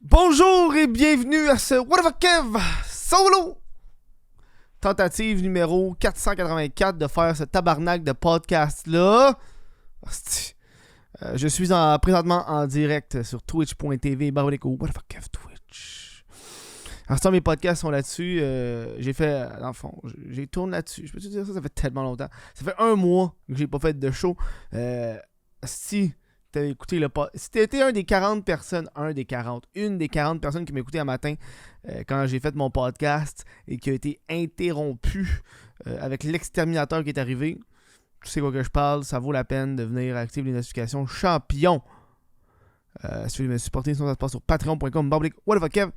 Bonjour et bienvenue à ce What the fuck Kev solo! Tentative numéro 484 de faire ce tabarnak de podcast-là. Je suis présentement en direct sur twitch.tv /What the fuck Kev Twitch. Alors ça, mes podcasts sont là-dessus. J'ai fait, dans le fond, j'ai tourné là-dessus. Je peux te dire ça fait tellement longtemps. Ça fait 1 mois que j'ai pas fait de show. Si t'as écouté le podcast, si t'étais une des 40 personnes qui m'a écouté un matin quand j'ai fait mon podcast et qui a été interrompu avec l'exterminateur qui est arrivé, tu sais quoi que je parle, ça vaut la peine de venir activer les notifications champion. Si vous voulez me supporter, sinon ça se passe sur patreon.com /What the fuck Kev.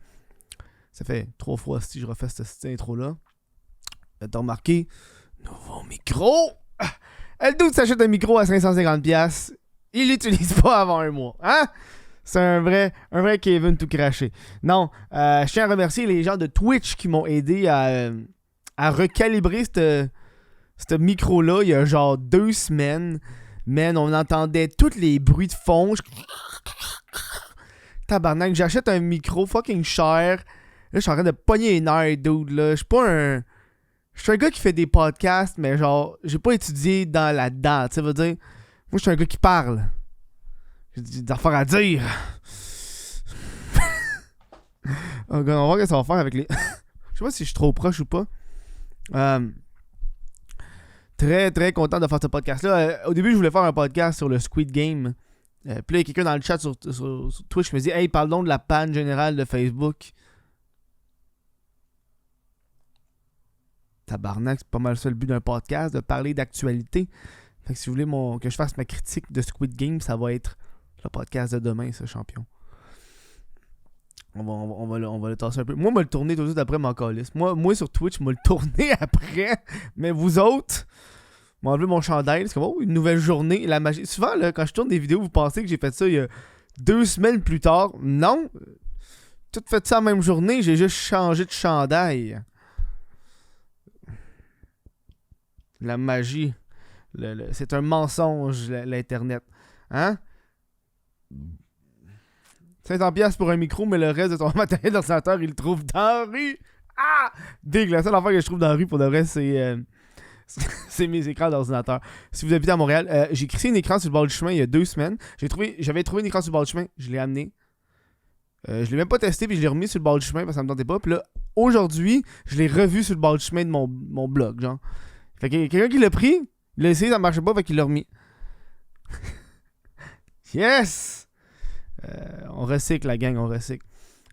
Ça fait 3 fois si je refais cette intro-là. T'as remarqué, nouveau micro. Elle doute s'achète un micro à 550$. Il l'utilise pas avant 1 mois. Hein? C'est un vrai Kevin tout craché. Non, je tiens à remercier les gens de Twitch qui m'ont aidé à recalibrer ce micro-là il y a genre 2 semaines. Man, on entendait tous les bruits de fond. Tabarnak, j'achète un micro fucking cher. Là, je suis en train de pogner les nerfs, dude. Là. Je suis pas un... Je suis un gars qui fait des podcasts, mais genre, j'ai pas étudié dans là-dedans. Tu sais, veut dire... Moi, je suis un gars qui parle. J'ai des affaires à dire. On va voir ce que ça va faire avec les... Je sais pas si je suis trop proche ou pas. Très, très content de faire ce podcast-là. Au début, je voulais faire un podcast sur le Squid Game. Puis là, il y a quelqu'un dans le chat sur Twitch qui me dit « Hey, parle donc de la panne générale de Facebook. » Tabarnak, c'est pas mal ça le but d'un podcast, de parler d'actualité. Fait que si vous voulez que je fasse ma critique de Squid Game, ça va être le podcast de demain, ce champion. On va le tasser un peu. Moi, je vais le tourner tout de suite après mon calice. Moi, sur Twitch, je vais le tourner après. Mais vous autres, je vais enlever mon chandail. C'est comme, oh, une nouvelle journée. La magie. Souvent, là, quand je tourne des vidéos, vous pensez que j'ai fait ça il y a 2 semaines plus tard. Non. Tout fait ça la même journée. J'ai juste changé de chandail. La magie. C'est un mensonge, l'Internet. Hein? 500$ pour un micro, mais le reste de ton matériel d'ordinateur, il le trouve dans la rue. Ah! Dégueulasse. La seule affaire que je trouve dans la rue, pour de vrai, c'est mes écrans d'ordinateur. Si vous habitez à Montréal, j'ai crissé un écran sur le bord du chemin il y a 2 semaines. J'avais trouvé un écran sur le bord du chemin, je l'ai amené. Je l'ai même pas testé, puis je l'ai remis sur le bord du chemin parce que ça me tentait pas. Puis là, aujourd'hui, je l'ai revu sur le bord du chemin de mon blog, genre. Fait que quelqu'un qui l'a pris, il a essayé, ça marchait pas, fait qu'il l'a remis. Yes! On recycle, la gang, on recycle.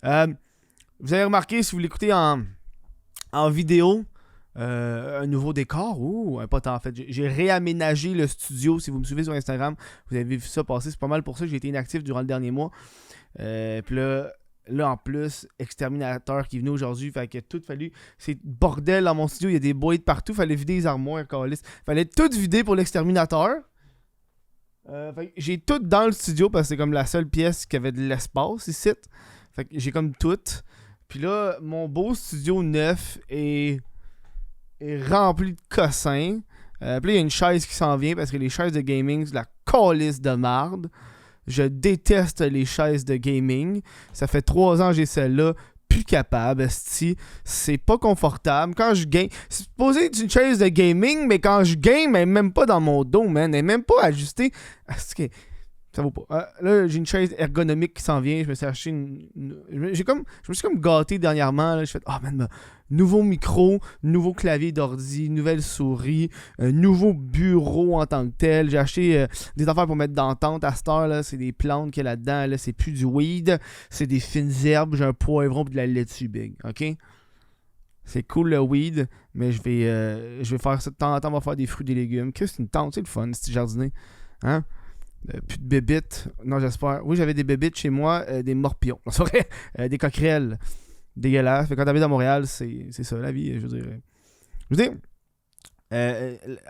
Vous avez remarqué, si vous l'écoutez en vidéo, un nouveau décor. Ouh, pas tant en fait. J'ai réaménagé le studio. Si vous me suivez sur Instagram, vous avez vu ça passer. C'est pas mal pour ça que j'ai été inactif durant le dernier mois. Puis là, en plus, exterminateur qui est venu aujourd'hui, fait que tout fallu. C'est bordel dans mon studio, il y a des boîtes partout, fallait vider les armoires, calice. Fallait tout vider pour l'exterminateur. Fait que j'ai tout dans le studio parce que c'est comme la seule pièce qui avait de l'espace ici. Fait que j'ai comme tout. Puis là, mon beau studio neuf est rempli de cossins. Puis là, il y a une chaise qui s'en vient parce que les chaises de gaming, c'est de la calice de marde. Je déteste les chaises de gaming. Ça fait 3 ans que j'ai celle-là. Plus capable, esti. C'est pas confortable. Quand je game... C'est supposé être une chaise de gaming, mais quand je game, elle est même pas dans mon dos, man. Elle est même pas ajustée. Ça vaut pas. Là, j'ai une chaise ergonomique qui s'en vient. Je me suis acheté je me suis comme gâté dernièrement. Là. J'ai fait, man, nouveau micro, nouveau clavier d'ordi, nouvelle souris, nouveau bureau en tant que tel. J'ai acheté des affaires pour mettre dans la tente à cette heure. Là. C'est des plantes qu'il y a là-dedans. Là. C'est plus du weed. C'est des fines herbes. J'ai un poivron et de la laitue big. OK? C'est cool le weed, mais je vais faire ça de temps en temps. On va faire des fruits et des légumes. Qu'est-ce que c'est une tente? C'est le fun, c'est jardiner. Hein? Plus de bébites. Non, j'espère. Oui, j'avais des bébites chez moi, des morpions. C'est vrai, des coquerelles. Dégueulasse. Fait que quand t'habites à Montréal, c'est ça la vie. Je veux dire,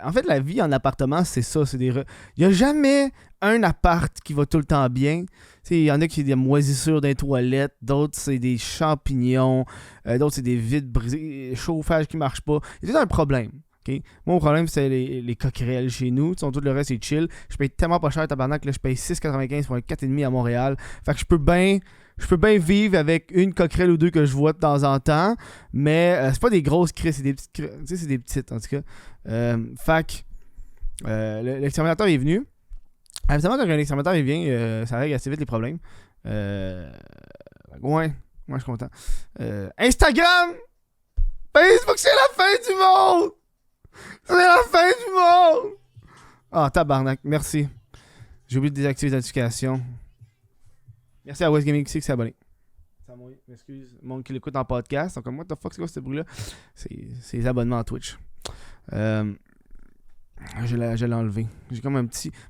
en fait, la vie en appartement, c'est ça. Il n'y a jamais un appart qui va tout le temps bien. Il y en a qui ont des moisissures dans les toilettes, d'autres c'est des champignons, d'autres c'est des vides brisés, chauffage qui marche pas. Il y a tout un problème. Okay? Moi, mon problème, c'est les coquerelles chez nous. Tout le reste, c'est chill. Je paye tellement pas cher, tabarnak. Là, je paye 6,95 pour un 4,5 à Montréal. Fait que je peux bien Je peux bien vivre avec une coquerelle ou deux que je vois de temps en temps, mais c'est pas des grosses crises, c'est des petites crises. Tu sais, c'est des petites, en tout cas. Fac, l'exterminateur est venu. Évidemment, quand un exterminateur il vient, ça règle assez vite les problèmes. Ouais, moi je suis content. Instagram! Facebook, c'est la fin du monde! C'est la fin du monde! Ah, tabarnak, merci. J'ai oublié de désactiver les notifications. Merci à West Gaming qui s'est abonné. M'excuse, le monde qui l'écoute en podcast. Donc, what the fuck, c'est quoi ce bruit-là? C'est les abonnements à Twitch. Je l'ai enlevé. J'ai comme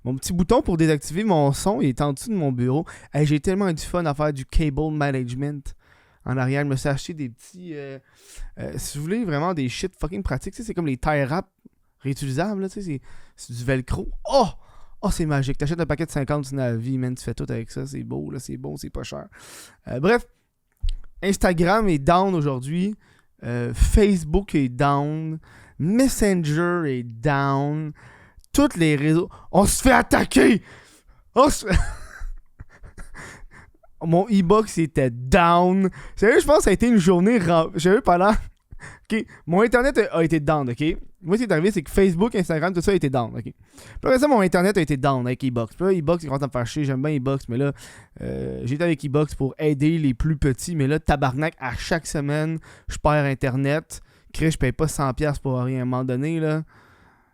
mon petit bouton pour désactiver mon son. Il est en dessous de mon bureau. Hey, j'ai tellement eu du fun à faire du cable management. En arrière, je me suis acheté des petits... si vous voulez vraiment des shit fucking pratiques, c'est comme les tie wraps réutilisables. Là, c'est du velcro. Oh, c'est magique. T'achètes un paquet de 50 dans la vie, man. Tu fais tout avec ça. C'est beau, là, c'est bon, c'est pas cher. Bref, Instagram est down aujourd'hui. Facebook est down. Messenger est down. Tous les réseaux. On se fait attaquer! Mon e-box était down. Sérieux, je pense que ça a été une journée. Sérieux, pendant. Ok, mon internet a été down, ok? Moi, ce qui est arrivé, c'est que Facebook, Instagram, tout ça a été down, ok? Puis après ça, mon internet a été down avec e-box. Puis là, e-box, il commence à me faire chier. J'aime bien e-box, mais là, j'étais avec e-box pour aider les plus petits. Mais là, tabarnak, à chaque semaine, je perds internet. Je paye pas 100$ pour rien à un moment donné, là.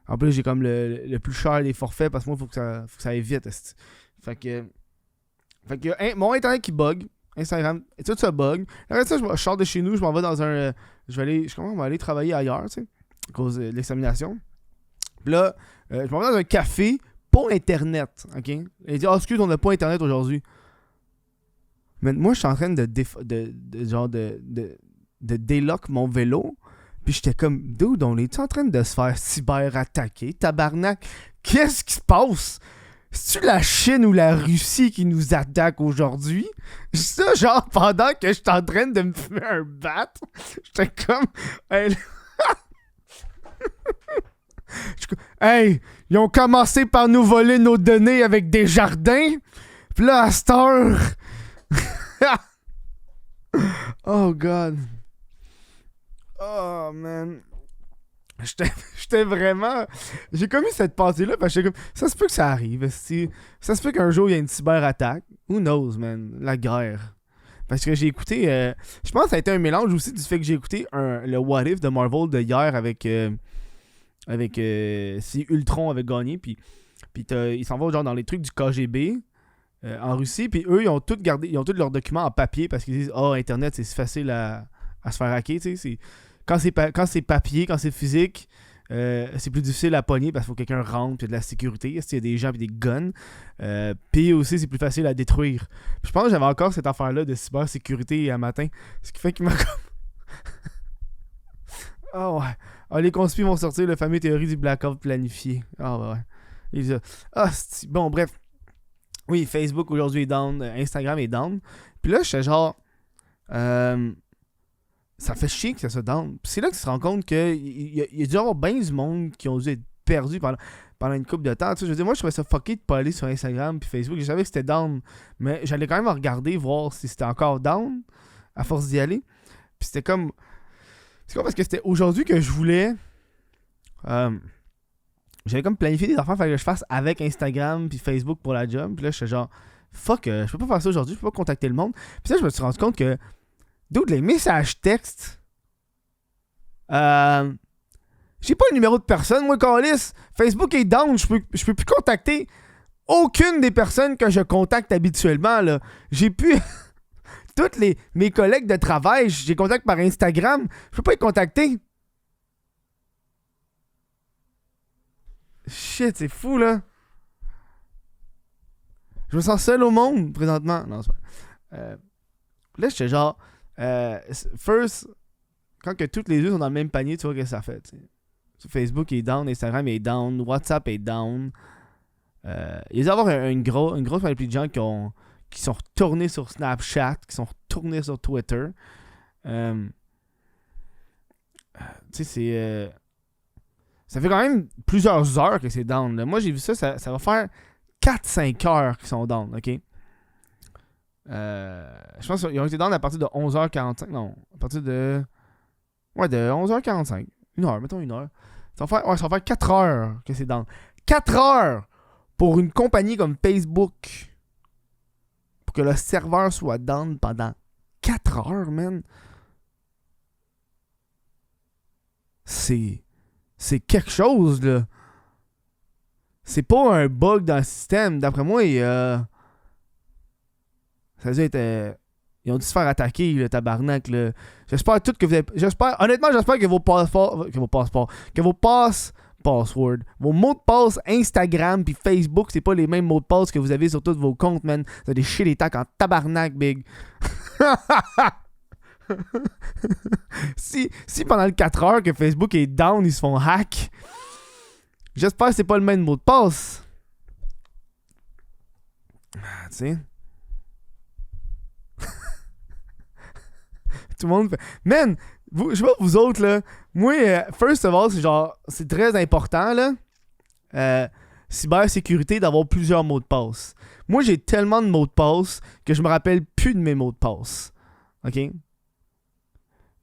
En plus, j'ai comme le plus cher des forfaits parce que moi, faut que ça aille vite. Fait que mon internet qui bug, Instagram, et tout ça bug. Après ça, je sors de chez nous, je m'en vais dans un... Je vais aller travailler ailleurs, tu sais, à cause de l'examination. Puis là, je m'en vais dans un café, pas Internet, ok? Et il dit, excuse, on n'a pas Internet aujourd'hui. Mais moi, je suis en train de délock mon vélo. Puis j'étais comme, dude, on est en train de se faire cyber-attaquer, tabarnak? Qu'est-ce qui se passe? C'est-tu la Chine ou la Russie qui nous attaque aujourd'hui? Ça, genre, pendant que j'étais en train de me fumer un bat, j'étais comme... Hey, ils ont commencé par nous voler nos données avec des jardins. Puis là, à cette heure... Oh, God. Oh, man. J'étais vraiment... J'ai comme eu cette pensée-là, parce que j'étais comme... Ça se peut que ça arrive. Ça se peut qu'un jour, il y ait une cyber-attaque. Who knows, man? La guerre. Parce que j'ai écouté... je pense que ça a été un mélange aussi du fait que j'ai écouté le What If de Marvel de hier avec si Ultron avait gagné. Puis ils s'en vont genre dans les trucs du KGB en Russie. Puis eux, ils ont tous leurs documents en papier parce qu'ils disent « Internet, c'est si facile à se faire hacker. » Tu sais, quand c'est papier, quand c'est physique, c'est plus difficile à pogner parce qu'il faut que quelqu'un rentre, puis il y a de la sécurité, il y a des gens et des guns. Puis aussi, c'est plus facile à détruire. Puis je pense que j'avais encore cette affaire-là de cybersécurité à matin. Ce qui fait qu'il m'a comme... Oh ouais. Les conspis vont sortir la fameuse théorie du blackout planifié. Ouais. Bon, bref. Oui, Facebook aujourd'hui est down, Instagram est down. Puis là, j'étais genre... ça fait chier que ça soit down. Puis c'est là que tu te rends compte qu'il y a dû y avoir bien du monde qui ont dû être perdus pendant une couple de temps. Tu sais, je veux dire, moi, je trouvais ça fucké de pas aller sur Instagram puis Facebook. Je savais que c'était down, mais j'allais quand même regarder, voir si c'était encore down, à force d'y aller. Puis c'était comme... C'est quoi, parce que c'était aujourd'hui que je voulais... j'avais comme planifié des affaires que je fasse avec Instagram puis Facebook pour la job. Puis là, j'étais genre... Fuck, je peux pas faire ça aujourd'hui, je peux pas contacter le monde. Puis là, je me suis rendu compte que... Dude, les messages textes... j'ai pas le numéro de personne, moi, Carlis. Facebook est down, je peux plus contacter aucune des personnes que je contacte habituellement, là. J'ai pu... Toutes mes collègues de travail, je les contacte par Instagram. Je peux pas les contacter. Shit, c'est fou, là. Je me sens seul au monde, présentement. Non, c'est pas... là, j'étais genre... first, quand que toutes les deux sont dans le même panier, tu vois que ça fait. T'sais. Facebook est down, Instagram est down, WhatsApp est down. Il y a avoir une grosse panoplie de gens qui sont retournés sur Snapchat, qui sont retournés sur Twitter. Tu sais, c'est... ça fait quand même plusieurs heures que c'est down. Là. Moi, j'ai vu ça va faire 4-5 heures qu'ils sont down, ok? Je pense qu'ils ont été down à partir de 11h45. Non, à partir de... Ouais, de 11h45. Une heure, mettons une heure. Ça va faire 4 heures que c'est down. 4 heures pour une compagnie comme Facebook. Pour que le serveur soit down pendant 4 heures, man. C'est quelque chose, là. C'est pas un bug dans le système. D'après moi, ça a dû être... ils ont dû se faire attaquer, le tabarnak, là. J'espère tout que vous avez... Honnêtement, j'espère que vos passeports... Que vos passwords, vos mots de passe Instagram puis Facebook, c'est pas les mêmes mots de passe que vous avez sur tous vos comptes, man. Vous avez des shit les tacs en tabarnak, big. si pendant le 4 heures que Facebook est down, ils se font hack, j'espère que c'est pas le même mot de passe. Tu sais. Tout le monde fait... Man, je sais pas vous autres, là. Moi, first of all, c'est genre... C'est très important, là. Cybersécurité, d'avoir plusieurs mots de passe. Moi, j'ai tellement de mots de passe que je me rappelle plus de mes mots de passe. OK?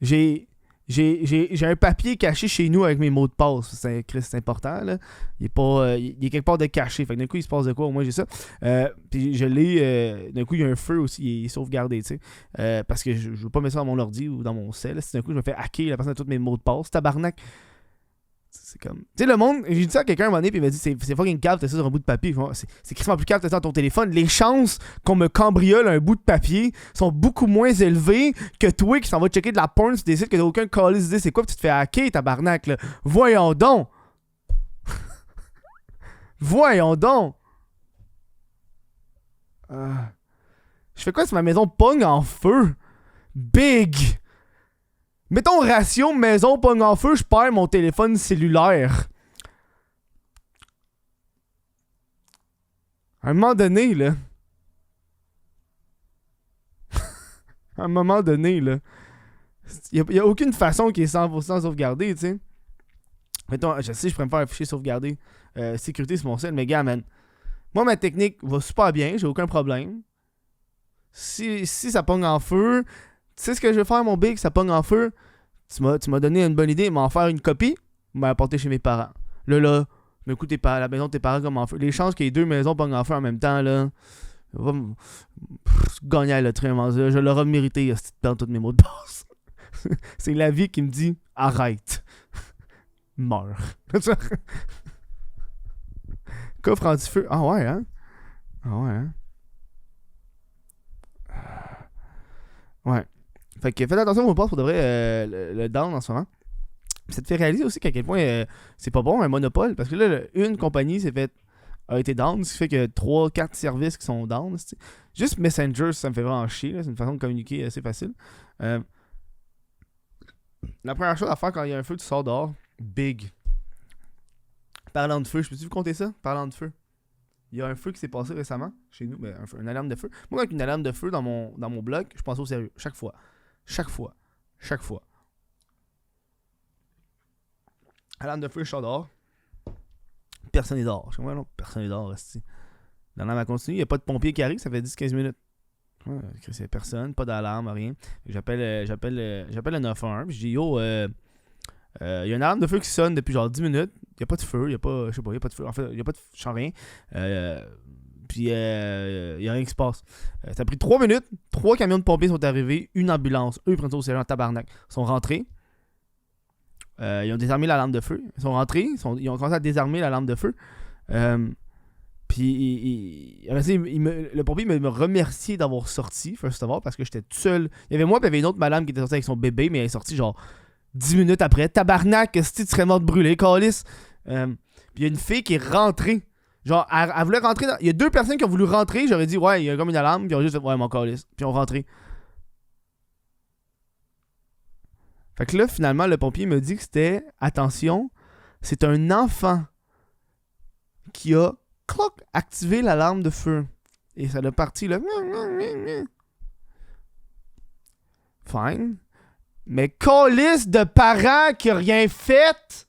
J'ai un papier caché chez nous avec mes mots de passe. C'est important, là. Il est quelque part de caché. Fait que d'un coup, il se passe de quoi? Au moins, j'ai ça. Puis je l'ai... d'un coup, il y a un feu aussi. Il est sauvegardé, tu sais. Parce que je veux pas mettre ça dans mon ordi ou dans mon cell. Si d'un coup, je me fais hacker la personne a tous mes mots de passe. Tabarnak. C'est comme... Tu sais, le monde... J'ai dit ça à quelqu'un à un moment donné, puis il m'a dit, c'est fucking cave, t'as ça sur un bout de papier. C'est quasiment plus cave, t'as ça dans ton téléphone. Les chances qu'on me cambriole un bout de papier sont beaucoup moins élevées que toi qui s'en va checker de la porn, tu décides que t'as aucun calice d'idée c'est quoi, puis tu te fais hacker, tabarnak, là. Voyons donc! Voyons donc! Je fais quoi si ma maison pogne en feu? Big! Mettons ratio maison pogne en feu, je perds mon téléphone cellulaire. À un moment donné, là. À un moment donné, là. Il n'y a aucune façon qui est 100% sauvegardée, tu sais. Mettons, je sais, je pourrais me faire un fichier sauvegardé. Sécurité, c'est mon sel, mais gars, man. Moi, ma technique va super bien, j'ai aucun problème. Si ça pogne en feu, tu sais ce que je vais faire, mon big, ça pogne en feu. Tu m'as donné une bonne idée, m'en faire une copie, m'apporter chez mes parents. Là, m'écoute la maison de tes parents comme en feu. Les chances que les deux maisons pognent en feu en même temps, là. Gagner à le train, je l'aurais mérité dans tous mes mots de passe. C'est la vie qui me dit arrête. Meurs. Coffre anti-feu. Ah ouais, hein? Ah ouais, hein? Ouais. Fait que faites attention aux mots de passe pour de vrai le down en ce moment. Ça te fait réaliser aussi qu'à quel point c'est pas bon un monopole. Parce que là, une compagnie a été down, ce qui fait que 3-4 services qui sont down. C'ti. Juste Messenger, ça me fait vraiment chier. Là. C'est une façon de communiquer assez facile. La première chose à faire quand il y a un feu, tu sors dehors. Big. Parlant de feu, je peux-tu vous compter ça? Parlant de feu. Il y a un feu qui s'est passé récemment chez nous, ben, une alarme de feu. Moi, avec une alarme de feu dans mon bloc, je pense au sérieux. Chaque fois. Alarme de feu, je sors dehors. Personne n'est dehors. Je dis, ouais, non, personne n'est dehors. L'alarme a continué. Il n'y a pas de pompier qui arrive, ça fait 10-15 minutes. Ouais, c'est personne, pas d'alarme, rien. J'appelle le 911. Puis je dis, yo, il y a une alarme de feu qui sonne depuis genre 10 minutes. Il n'y a pas de feu, il n'y a pas de feu. En fait, il n'y a pas de feu, je sens rien. Puis il n'y a rien qui se passe. Ça a pris 3 minutes. 3 camions de pompiers sont arrivés. Une ambulance. Eux, ils prennent ça au sérieux en tabarnak. Ils sont rentrés. Ils ont désarmé la lampe de feu. Ils sont rentrés. Ils ont commencé à désarmer la lampe de feu. Puis le pompier me remerciait d'avoir sorti, first of all, parce que j'étais tout seul. Il y avait moi, puis il y avait une autre madame qui était sortie avec son bébé, mais elle est sortie genre 10 minutes après. Tabarnak, si tu serais mort de brûler, calice. Puis il y a une fille qui est rentrée. Genre, elle voulait rentrer. Il y a 2 personnes qui ont voulu rentrer. J'aurais dit, ouais, il y a comme une alarme. Puis ils ont juste fait, ouais, mon calice. Puis ils ont rentré. Fait que là, finalement, le pompier me dit que c'était, attention, c'est un enfant qui a activé l'alarme de feu. Et ça a parti là. Fine. Mais calice de parents qui a rien fait.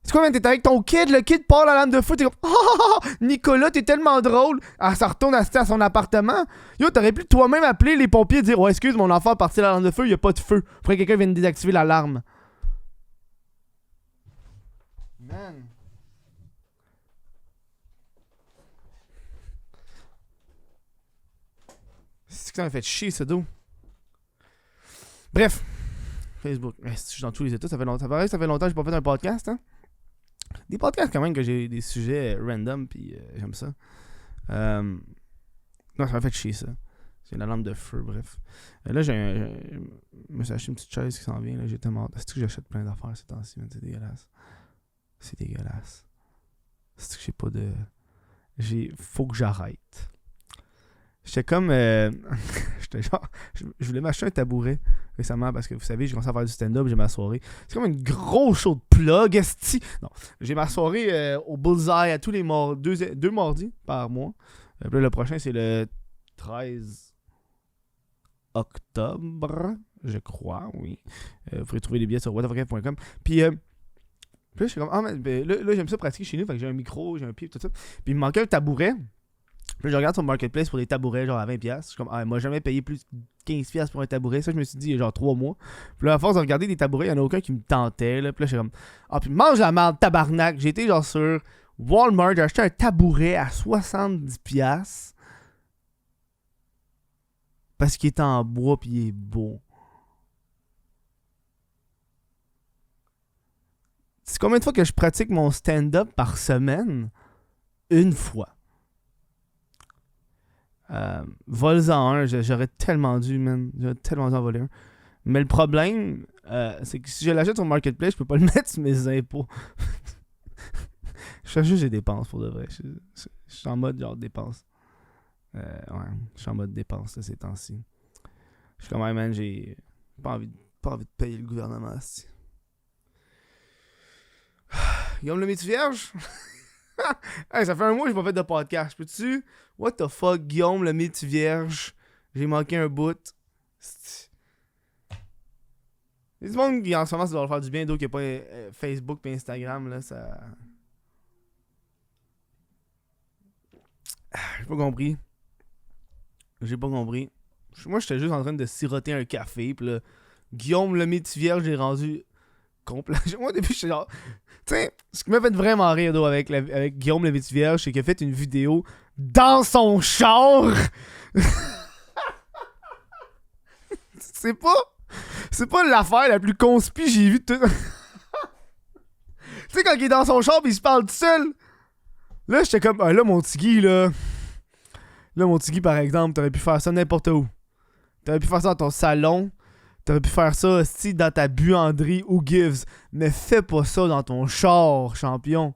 C'est quoi, man? T'es avec ton kid, le kid part la lame de feu, t'es comme oh, Nicolas, t'es tellement drôle. Elle se retourne à son appartement. Yo, t'aurais pu toi-même appeler les pompiers et dire oh, excuse, mon enfant a parti la lame de feu, y a pas de feu. Faudrait que quelqu'un vienne désactiver l'alarme. Man. C'est que ça m'a fait chier, ce dos. Bref. Facebook. Je suis dans tous les états. Ça fait longtemps que j'ai pas fait un podcast, hein. Des podcasts quand même que j'ai des sujets random, puis j'aime ça. Non, ça m'a fait chier, ça. C'est la lampe de feu, bref. Là, je me suis acheté une petite chaise qui s'en vient. Là, j'ai tellement... C'est que j'achète plein d'affaires ces temps-ci, man. C'est dégueulasse. C'est dégueulasse. C'est que j'ai pas de... Faut que j'arrête. J'étais comme... J'étais genre... Je voulais m'acheter un tabouret récemment parce que, vous savez, j'ai commencé à faire du stand-up, j'ai ma soirée. C'est comme une grosse show de plug, esti. Non, j'ai ma soirée au Bullseye à tous les deux mardis par mois. Puis là, le prochain, c'est le 13 octobre, je crois, oui. Vous pourrez trouver les billets sur whatthefuck.com. Puis là, je suis comme... Ah, mais là, j'aime ça pratiquer chez nous, fait que j'ai un micro, j'ai un pied, tout ça. Puis il me manquait un tabouret. Puis je regarde sur Marketplace pour des tabourets genre à 20$. Je suis comme, ah, moi, jamais payé plus de 15$ pour un tabouret. Ça, je me suis dit, il y a genre 3 mois. Puis là, à force de regarder des tabourets, il n'y en a aucun qui me tentait. Là. Puis là, je suis comme, ah, puis mange la merde, tabarnak. J'ai été genre sur Walmart, j'ai acheté un tabouret à 70$. Parce qu'il est en bois, puis il est beau. C'est combien de fois que je pratique mon stand-up par semaine? Une fois. Vols-en un, j'aurais tellement dû, man. J'aurais tellement dû en voler un. Mais le problème, c'est que si je l'achète sur Marketplace, je peux pas le mettre sur mes impôts. Je fais juste des dépenses pour de vrai. Je suis en mode genre dépenses. Ouais, je suis en mode dépenses là, ces temps-ci. Je suis comme, hey, man, j'ai pas envie de payer le gouvernement. Aussi. Guillaume le métier vierge? Hey, ça fait un mois que j'ai pas fait de podcast. Peux-tu? What the fuck, Guillaume, le métier vierge? J'ai manqué un bout. Il y a du monde qui en ce moment ça doit leur faire du bien, d'autres qui n'a pas Facebook et Instagram, là, ça... J'ai pas compris. Moi, j'étais juste en train de siroter un café, pis là, Guillaume, le métier vierge, j'ai rendu complet. Moi, au début, j'étais genre... Tu sais, ce qui m'a fait vraiment rire avec Guillaume le métier vierge, c'est qu'il a fait une vidéo dans son char. C'est pas l'affaire la plus conspi que j'ai vue de tout. Tu sais, quand il est dans son char pis il se parle tout seul. Là, j'étais comme, ah, là, mon tigui, là. Là, mon tigui, par exemple, t'aurais pu faire ça n'importe où. T'aurais pu faire ça dans ton salon. T'aurais pu faire ça aussi dans ta buanderie ou gives. Mais fais pas ça dans ton char, champion.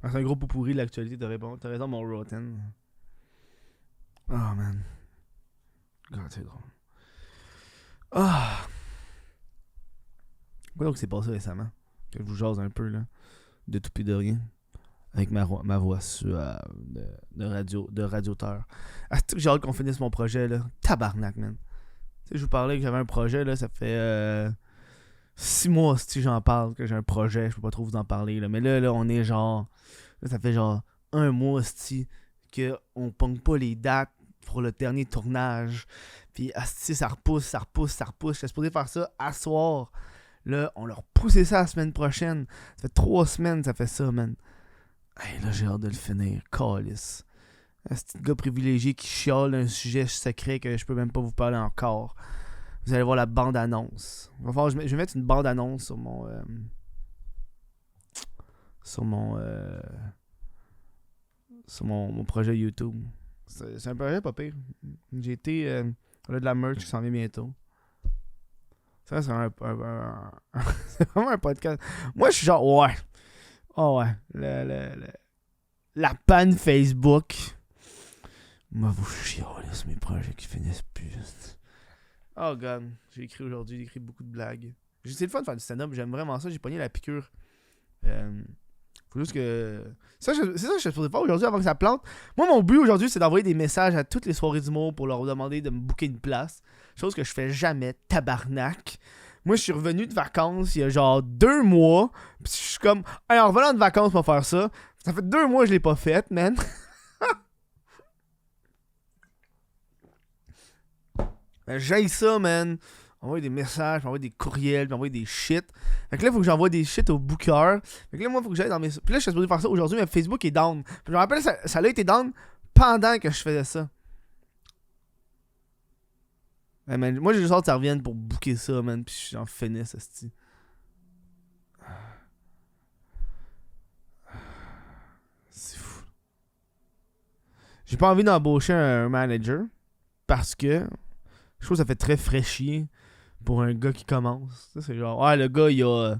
C'est un gros pot pourri de l'actualité, t'as raison, mon Rotten. Oh man. God, c'est drôle. Ah. Quoi donc c'est passé récemment? Que je vous jase un peu là. De tout pis de rien. Avec ma voix suave de radioteur. Ah, c'est que j'ai hâte qu'on finisse mon projet là. Tabarnak, man. Tu sais, je vous parlais que j'avais un projet là, ça fait 6 mois si j'en parle que j'ai un projet, je peux pas trop vous en parler là. Mais là on est genre. Là, ça fait genre 1 mois si qu'on pogne pas les dates pour le dernier tournage. Puis asti, ça repousse. J'étais supposé faire ça à soir. Là, on leur poussait ça la semaine prochaine. Ça fait 3 semaines ça fait ça, man. Hey, là, j'ai hâte de le finir. Calice. Un petit gars privilégié qui chiale d'un sujet secret que je peux même pas vous parler encore. Vous allez voir la bande-annonce. Je vais mettre une bande-annonce sur mon... sur mon projet YouTube. C'est un projet pas pire. J'ai été... on a de la merch qui s'en vient bientôt. Ça, c'est c'est vraiment un podcast. Moi, je suis genre... Ouais. Oh ouais. La panne Facebook. Moi, vous chialez sur mes projets qui finissent plus. Oh god. J'ai écrit beaucoup de blagues. C'est le fun de faire du stand-up. J'aime vraiment ça. J'ai pogné la piqûre. Faut juste que... c'est ça que je suis supposé faire aujourd'hui avant que ça plante. Moi, mon but aujourd'hui, c'est d'envoyer des messages à toutes les soirées d'humour pour leur demander de me booker une place. Chose que je fais jamais, tabarnak. Moi, je suis revenu de vacances il y a genre 2 mois. Pis je suis comme, hey, en revenant de vacances pour faire ça. Ça fait 2 mois que je l'ai pas fait, man. Ben, j'aille ça, man. Envoyer des messages, m'envoyer des courriels, m'envoyer des shit. Fait que là, il faut que j'envoie des shit au booker. Fait que là, moi, il faut que j'aille dans mes... Puis là, je suis supposé faire ça aujourd'hui, mais Facebook est down. Puis je me rappelle, ça a été down pendant que je faisais ça. Ouais, man, moi, j'ai juste hâte que ça revienne pour booker ça, man. Puis j'en finisse, esti. C'est fou. J'ai pas envie d'embaucher un manager parce que je trouve que ça fait très fraîchier pour un gars qui commence. Ça, c'est genre, ouais, le gars, il a...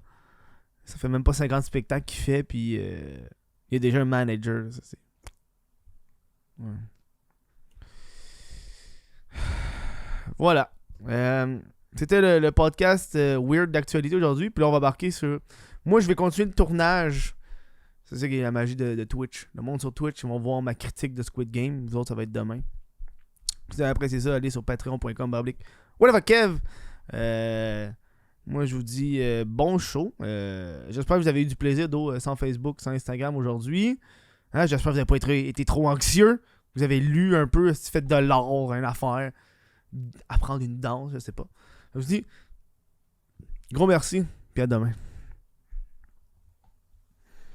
Ça fait même pas 50 spectacles qu'il fait, puis il y a déjà un manager. Ça, c'est... Ouais. Voilà. C'était le podcast Weird d'actualité aujourd'hui. Puis là, on va embarquer sur... Moi, je vais continuer le tournage. C'est ça qui est la magie de Twitch. Le monde sur Twitch, ils vont voir ma critique de Squid Game. Vous autres, ça va être demain. Si vous avez apprécié ça, allez sur patreon.com/. Whatever Kev. Moi, je vous dis bon show. J'espère que vous avez eu du plaisir sans Facebook, sans Instagram aujourd'hui. Hein, j'espère que vous n'avez pas été trop anxieux. Vous avez lu un peu, si vous faites de l'art, une affaire. Apprendre une danse, je sais pas. Je vous dis gros merci, puis à demain.